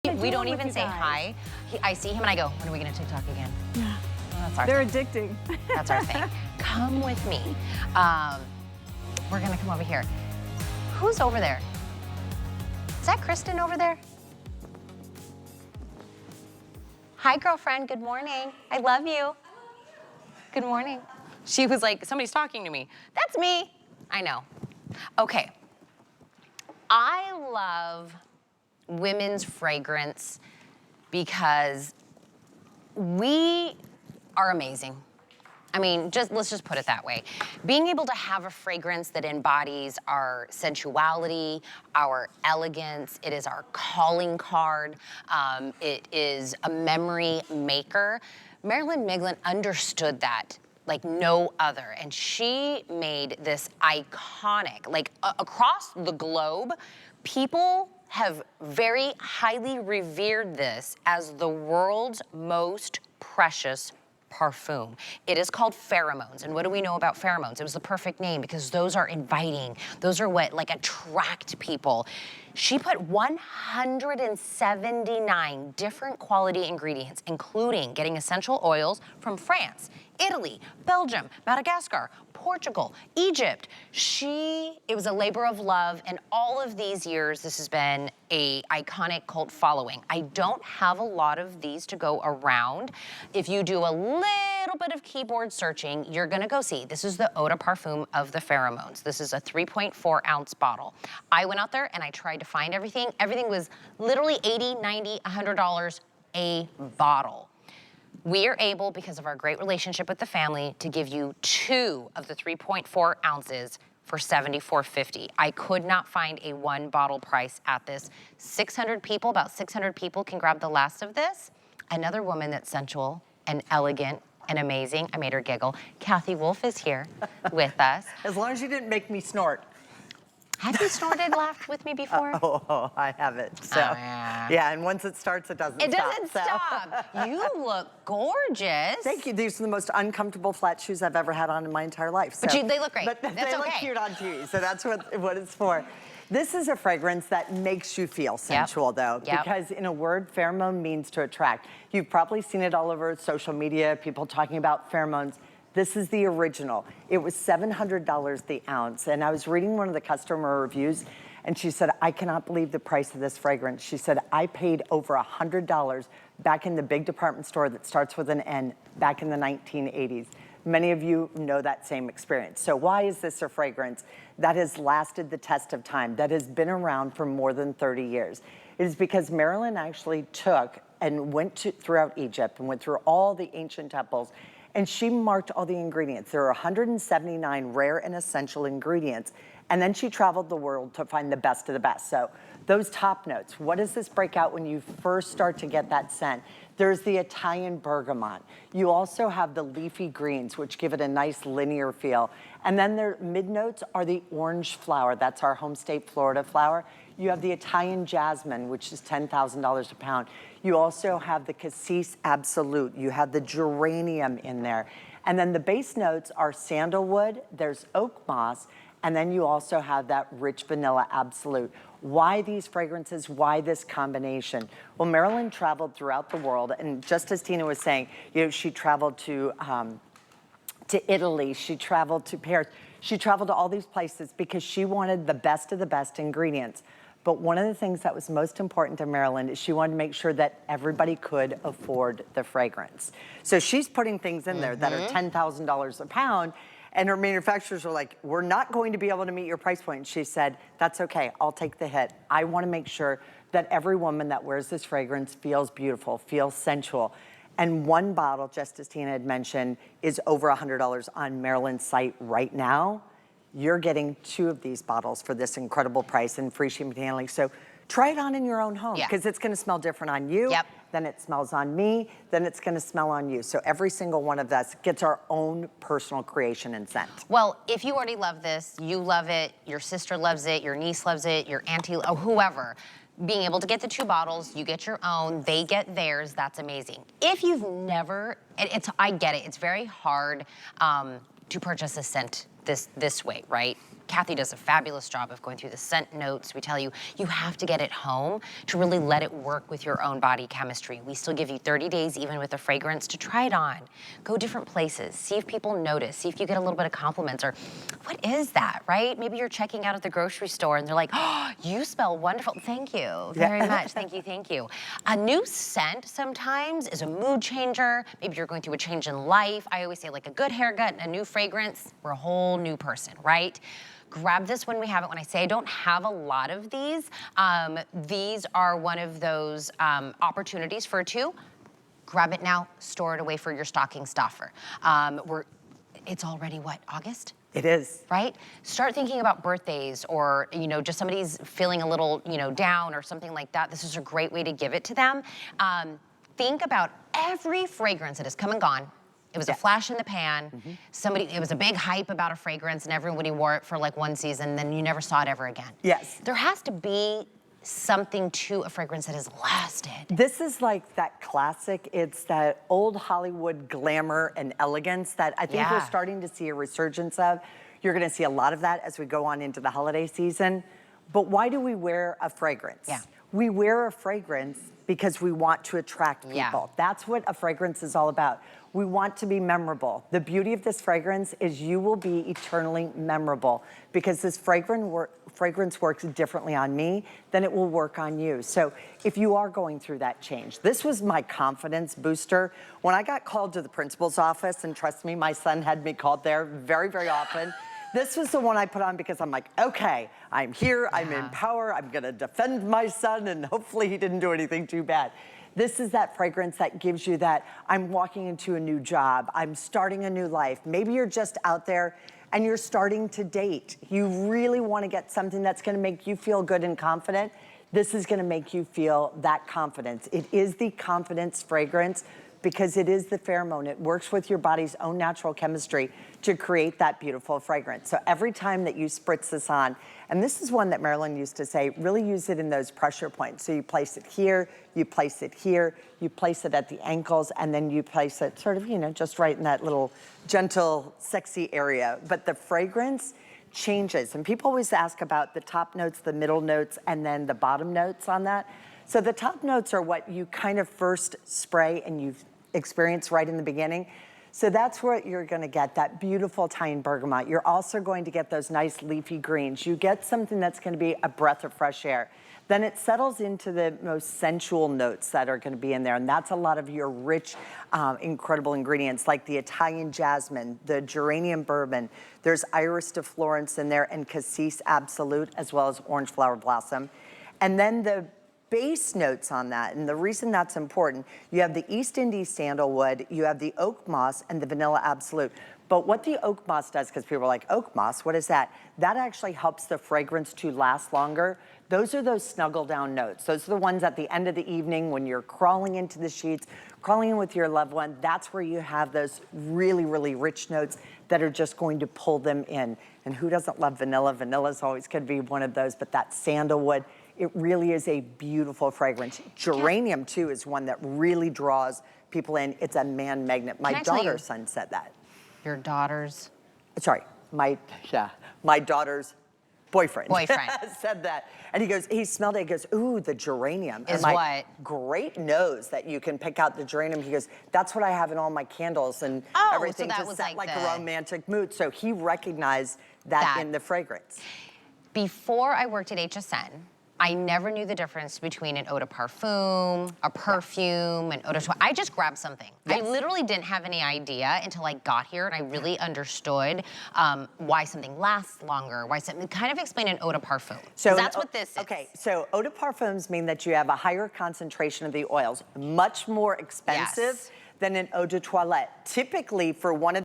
We don't even say hi. I see him and I go, when are we gonna TikTok again? Yeah. Well, that's our They're thing. addicting. That's our thing. Come with me. We're gonna come over here. Who's over there? Is that Kristen over there? Hi, girlfriend, good morning. I love you. Good morning. She was like, somebody's talking to me. That's me. I know. Okay. I love women's fragrance because we are amazing. I mean, let's just put it that way. Being able to have a fragrance that embodies our sensuality, our elegance, it is our calling card, it is a memory maker. Marilyn Miglin understood that like no other, and she made this iconic, like across the globe, people have very highly revered this as the world's most precious perfume. It is called pheromones. And what do we know about pheromones? It was the perfect name because those are inviting. Those are what like attract people. She put 179 different quality ingredients, including getting essential oils from France, Italy, Belgium, Madagascar, Portugal, Egypt. It was a labor of love, and all of these years, this has been a iconic cult following. I don't have a lot of these to go around. If you do a little bit of keyboard searching, you're gonna go see, this is the Eau de Parfum of the pheromones. This is a 3.4 ounce bottle. I went out there and I tried to find everything. Everything was literally $80, $90, $100 a bottle. We are able, because of our great relationship with the family, to give you 2 of the 3.4 ounces for $74.50. I could not find a one bottle price at this. 600 people, about 600 people can grab the last of this. Another woman that's sensual and elegant and amazing, I made her giggle. Kathy Wolf is here with us. As long as you didn't make me snort. Have you snorted, laughed with me before? Oh, I haven't. So, yeah, and once it starts, it doesn't stop. It doesn't stop. You look gorgeous. Thank you. These are the most uncomfortable flat shoes I've ever had on in my entire life. So. But they look great. But That's they look okay. cute on TV, so that's what it's for. This is a fragrance that makes you feel sensual, though, because in a word, pheromone means to attract. You've probably seen it all over social media, people talking about pheromones. This is the original. It was $700 the ounce. And I was reading one of the customer reviews, and she said, I cannot believe the price of this fragrance. She said, I paid over $100 back in the big department store that starts with an N back in the 1980s. Many of you know that same experience. So why is this a fragrance that has lasted the test of time, that has been around for more than 30 years? It is because Marilyn actually took and went throughout Egypt and went through all the ancient temples, and she marked all the ingredients. There are 179 rare and essential ingredients. And then she traveled the world to find the best of the best. So those top notes, what does this break out when you first start to get that scent? There's the Italian bergamot. You also have the leafy greens, which give it a nice linear feel. And then their mid notes are the orange flower. That's our home state, Florida flower. You have the Italian jasmine, which is $10,000 a pound. You also have the cassis absolute. You have the geranium in there. And then the base notes are sandalwood, there's oakmoss, and then you also have that rich vanilla absolute. Why these fragrances? Why this combination? Well, Marilyn traveled throughout the world, and just as Tina was saying, you know, she traveled to Italy, she traveled to Paris, she traveled to all these places because she wanted the best of the best ingredients. But one of the things that was most important to Marilyn is she wanted to make sure that everybody could afford the fragrance. So she's putting things in there that are $10,000 a pound, and her manufacturers are like, we're not going to be able to meet your price point. And she said, that's okay, I'll take the hit. I want to make sure that every woman that wears this fragrance feels beautiful, feels sensual. And one bottle, just as Tina had mentioned, is over $100 on Marilyn's site right now. You're getting 2 of these bottles for this incredible price and free shipping and handling. So try it on in your own home because it's going to smell different on you. Then it smells on me. Then it's going to smell on you. So every single one of us gets our own personal creation and scent. Well, if you already love this, you love it, your sister loves it, your niece loves it, your auntie, or whoever, being able to get the 2 bottles, you get your own, they get theirs, that's amazing. If you've never, I get it, it's very hard to purchase a scent this way, right? Kathy does a fabulous job of going through the scent notes. We tell you, you have to get it home to really let it work with your own body chemistry. We still give you 30 days, even with a fragrance, to try it on. Go different places, see if people notice, see if you get a little bit of compliments, or what is that, right? Maybe you're checking out at the grocery store and they're like, oh, you smell wonderful. Thank you very much, thank you, thank you. A new scent sometimes is a mood changer. Maybe you're going through a change in life. I always say, like a good haircut and a new fragrance, we're a whole new person, right? Grab this when we have it. When I say I don't have a lot of these are one of those opportunities for two. Grab it now, store it away for your stocking stuffer. It's already what, August? It is. Right? Start thinking about birthdays or, you know, just somebody's feeling a little, you know, down or something like that. This is a great way to give it to them. Think about every fragrance that has come and gone. It was a flash in the pan. It was a big hype about a fragrance and everybody wore it for like one season, then you never saw it ever again. Yes. There has to be something to a fragrance that has lasted. This is like that classic. It's that old Hollywood glamour and elegance that I think we're starting to see a resurgence of. You're gonna see a lot of that as we go on into the holiday season. But why do we wear a fragrance? Yeah. We wear a fragrance because we want to attract people. Yeah. That's what a fragrance is all about. We want to be memorable. The beauty of this fragrance is you will be eternally memorable because this fragrance works differently on me than it will work on you. So if you are going through that change, this was my confidence booster. When I got called to the principal's office, and trust me, my son had me called there very, very often. This was the one I put on because I'm like, okay, I'm here, I'm in power, I'm gonna defend my son, and hopefully he didn't do anything too bad. This is that fragrance that gives you that I'm walking into a new job, I'm starting a new life. Maybe you're just out there and you're starting to date. You really wanna get something that's gonna make you feel good and confident. This is gonna make you feel that confidence. It is the confidence fragrance because it is the pheromone. It works with your body's own natural chemistry to create that beautiful fragrance. So every time that you spritz this on, and this is one that Marilyn used to say, really use it in those pressure points. So you place it here, you place it here, you place it at the ankles, and then you place it sort of, you know, just right in that little gentle, sexy area. But the fragrance changes. And people always ask about the top notes, the middle notes, and then the bottom notes on that. So the top notes are what you kind of first spray and you experience right in the beginning. So that's what you're gonna get, that beautiful Italian bergamot. You're also going to get those nice leafy greens. You get something that's gonna be a breath of fresh air. Then it settles into the most sensual notes that are gonna be in there, and that's a lot of your rich, incredible ingredients like the Italian jasmine, the geranium bourbon, there's iris de Florence in there, and cassis absolute, as well as orange flower blossom. And then the base notes on that, and the reason that's important, you have the East Indies sandalwood, you have the oak moss, and the vanilla absolute. But what the oak moss does, because people are like, oak moss, what is that? That actually helps the fragrance to last longer. Those are those snuggle down notes. Those are the ones at the end of the evening when you're crawling into the sheets, crawling in with your loved one. That's where you have those really, really rich notes that are just going to pull them in. And who doesn't love vanilla? Vanilla's always going to be one of those, but that sandalwood, it really is a beautiful fragrance. Geranium, too, is one that really draws people in. It's a man magnet. My daughter's son said that. Your daughter's? Sorry, my daughter's boyfriend said that. And he smelled it, he goes, ooh, the geranium. Is and what? Great nose that you can pick out the geranium. He goes, that's what I have in all my candles and everything to set like a romantic mood. So he recognized that in the fragrance. Before I worked at HSN, I never knew the difference between an eau de parfum, a perfume, an eau de toilette. I just grabbed something. I literally didn't have any idea until I got here and I really understood why something lasts longer, why something, kind of explain an eau de parfum. So that's what this is. Okay, so eau de parfums mean that you have a higher concentration of the oils, much more expensive than an eau de toilette. Typically for one of